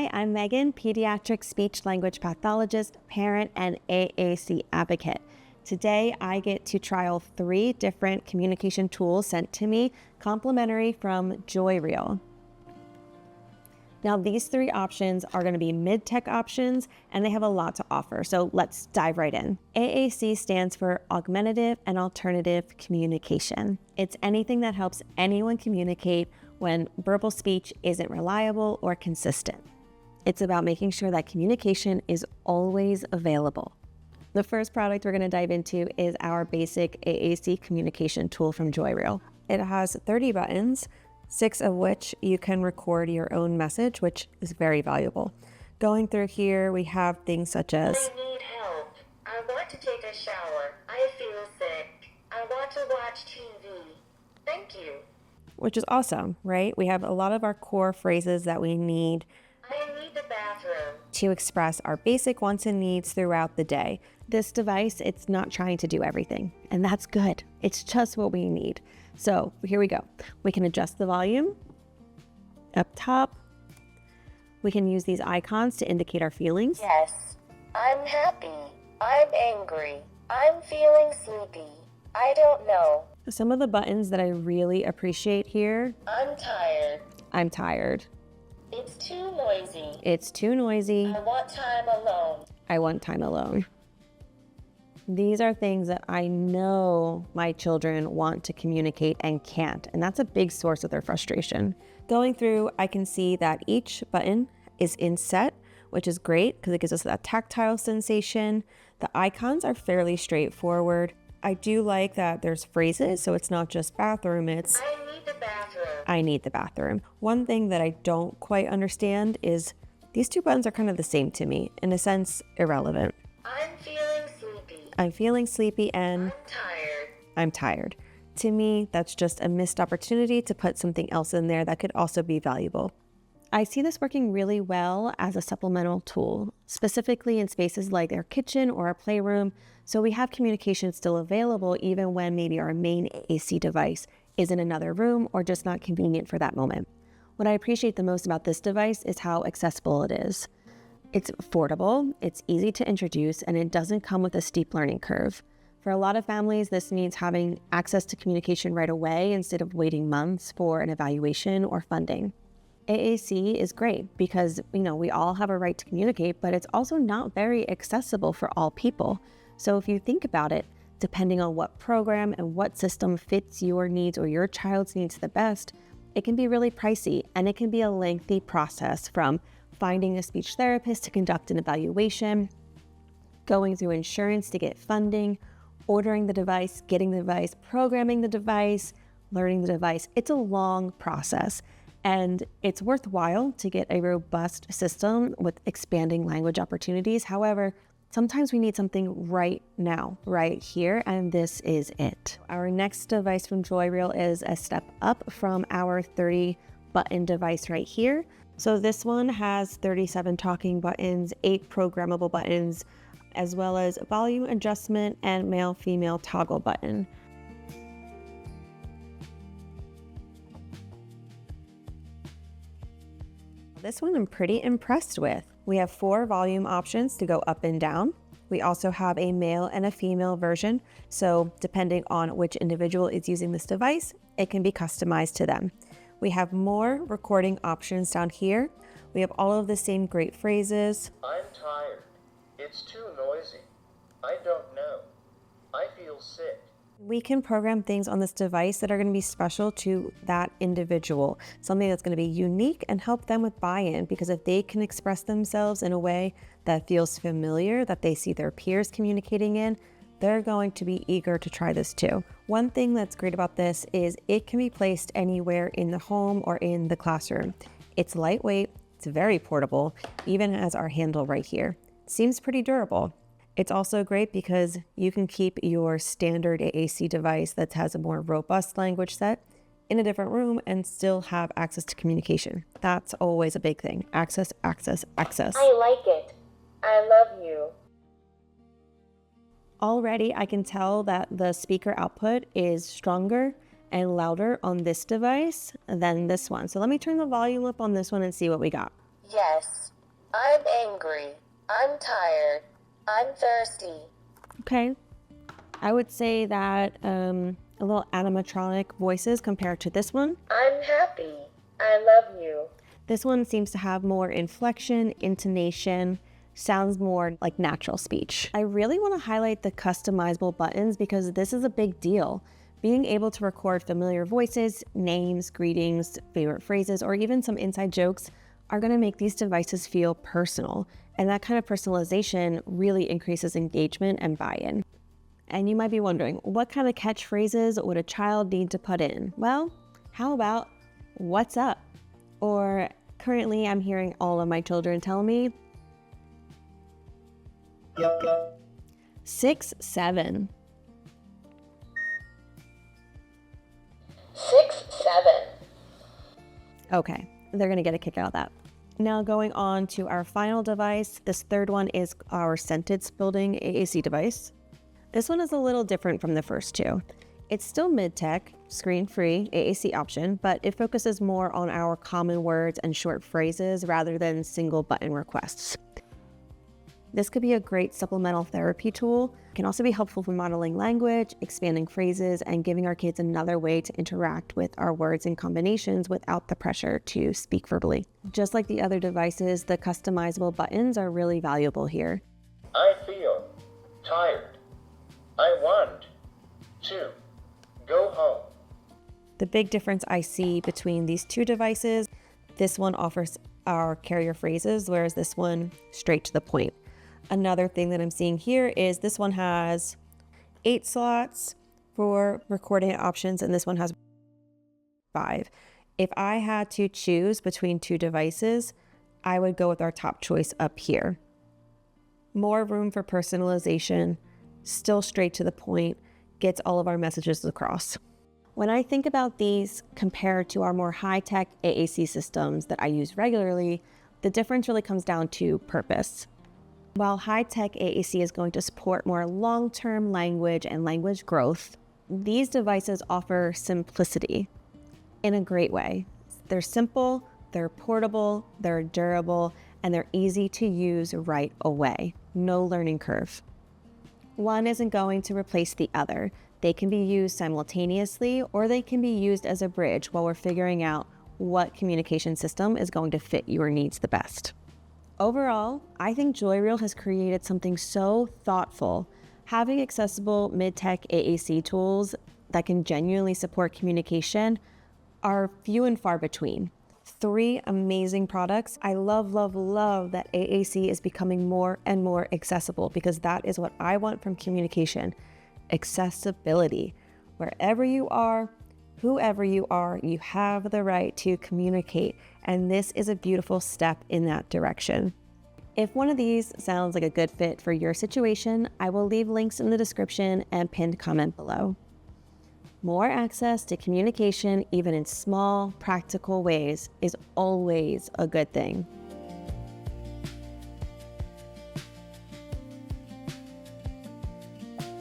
Hi, I'm Megan, pediatric speech language pathologist, parent, and AAC advocate. Today, I get to trial 3 different communication tools sent to me, complimentary from Joyreal. Now, these 3 options are going to be mid-tech options, and they have a lot to offer, so let's dive right in. AAC stands for Augmentative and Alternative Communication. It's anything that helps anyone communicate when verbal speech isn't reliable or consistent. It's about making sure that communication is always available. The first product we're going to dive into is our basic AAC communication tool from Joyreal. It has 30 buttons, 6 of which you can record your own message, which is very valuable. Going through here, we have things such as, I need help. I want to take a shower. I feel sick. I want to watch TV. Thank you. which is awesome, right? We have a lot of our core phrases that we need I need the bathroom. to express our basic wants and needs throughout the day. This device, it's not trying to do everything, and that's good. It's just what we need. So here we go. We can adjust the volume up top. We can use these icons to indicate our feelings. Yes. I'm happy. I'm angry. I'm feeling sleepy. I don't know. Some of the buttons that I really appreciate here, I'm tired. I'm tired. It's too noisy. It's too noisy. I want time alone. I want time alone. These are things that I know my children want to communicate and can't, and that's a big source of their frustration. Going through, I can see that each button is inset, which is great because it gives us that tactile sensation. The icons are fairly straightforward. I do like that there's phrases, so it's not just bathroom, it's I need the bathroom. I need the bathroom. One thing that I don't quite understand is these 2 buttons are kind of the same to me, in a sense, irrelevant. I'm feeling sleepy. I'm feeling sleepy and I'm tired. I'm tired. To me, that's just a missed opportunity to put something else in there that could also be valuable. I see this working really well as a supplemental tool, specifically in spaces like our kitchen or a playroom, so we have communication still available even when maybe our main AAC device is in another room or just not convenient for that moment. What I appreciate the most about this device is how accessible it is. It's affordable, it's easy to introduce, and it doesn't come with a steep learning curve. For a lot of families, this means having access to communication right away instead of waiting months for an evaluation or funding. AAC is great because, we all have a right to communicate, but it's also not very accessible for all people. So if you think about it, depending on what program and what system fits your needs or your child's needs the best, it can be really pricey, and it can be a lengthy process from finding a speech therapist to conduct an evaluation, going through insurance to get funding, ordering the device, getting the device, programming the device, learning the device. It's a long process, and it's worthwhile to get a robust system with expanding language opportunities. However, sometimes we need something right now, right here, and this is it. Our next device from Joyreal is a step up from our 30 button device right here. So this one has 37 talking buttons, 8 programmable buttons, as well as volume adjustment and male-female toggle button. This one I'm pretty impressed with. We have 4 volume options to go up and down. We also have a male and a female version, so depending on which individual is using this device, it can be customized to them. We have more recording options down here. We have all of the same great phrases. I'm tired. It's too noisy. I don't know. I feel sick. We can program things on this device that are going to be special to that individual, something that's going to be unique and help them with buy-in, because if they can express themselves in a way that feels familiar, that they see their peers communicating in, they're going to be eager to try this too. One thing that's great about this is it can be placed anywhere in the home or in the classroom. It's lightweight, it's very portable, even as our handle right here. Seems pretty durable. It's also great because you can keep your standard AAC device that has a more robust language set in a different room and still have access to communication. That's always a big thing. Access, access, access. I like it. I love you. Already, I can tell that the speaker output is stronger and louder on this device than this one. So let me turn the volume up on this one and see what we got. Yes. I'm angry. I'm tired. I'm thirsty. Okay. I would say that a little animatronic voices compared to this one. I'm happy. I love you. This one seems to have more inflection, intonation, sounds more like natural speech. I really want to highlight the customizable buttons because this is a big deal. Being able to record familiar voices, names, greetings, favorite phrases, or even some inside jokes are going to make these devices feel personal. And that kind of personalization really increases engagement and buy-in. And you might be wondering, what kind of catchphrases would a child need to put in? Well, how about, "What's up?" Or currently I'm hearing all of my children tell me, Yep. 6, 7. 6, 7. Okay, they're gonna get a kick out of that. Now going on to our final device, this third one is our sentence building AAC device. This one is a little different from the first two. It's still mid-tech, screen-free AAC option, but it focuses more on our common words and short phrases rather than single button requests. This could be a great supplemental therapy tool. It can also be helpful for modeling language, expanding phrases, and giving our kids another way to interact with our words and combinations without the pressure to speak verbally. Just like the other devices, the customizable buttons are really valuable here. I feel tired. I want to go home. The big difference I see between these two devices, this one offers our carrier phrases, whereas this one straight to the point. Another thing that I'm seeing here is this one has 8 slots for recording options, and this one has 5. If I had to choose between two devices, I would go with our top choice up here. More room for personalization, still straight to the point, gets all of our messages across. When I think about these compared to our more high-tech AAC systems that I use regularly, the difference really comes down to purpose. While high-tech AAC is going to support more long-term language and language growth, these devices offer simplicity in a great way. They're simple, they're portable, they're durable, and they're easy to use right away. No learning curve. One isn't going to replace the other. They can be used simultaneously, or they can be used as a bridge while we're figuring out what communication system is going to fit your needs the best. Overall, I think Joyreal has created something so thoughtful. Having accessible mid-tech AAC tools that can genuinely support communication are few and far between. 3 amazing products. I love, love, love that AAC is becoming more and more accessible because that is what I want from communication. Accessibility. Wherever you are, whoever you are, you have the right to communicate, and this is a beautiful step in that direction. If one of these sounds like a good fit for your situation, I will leave links in the description and pinned comment below. More access to communication, even in small, practical ways, is always a good thing.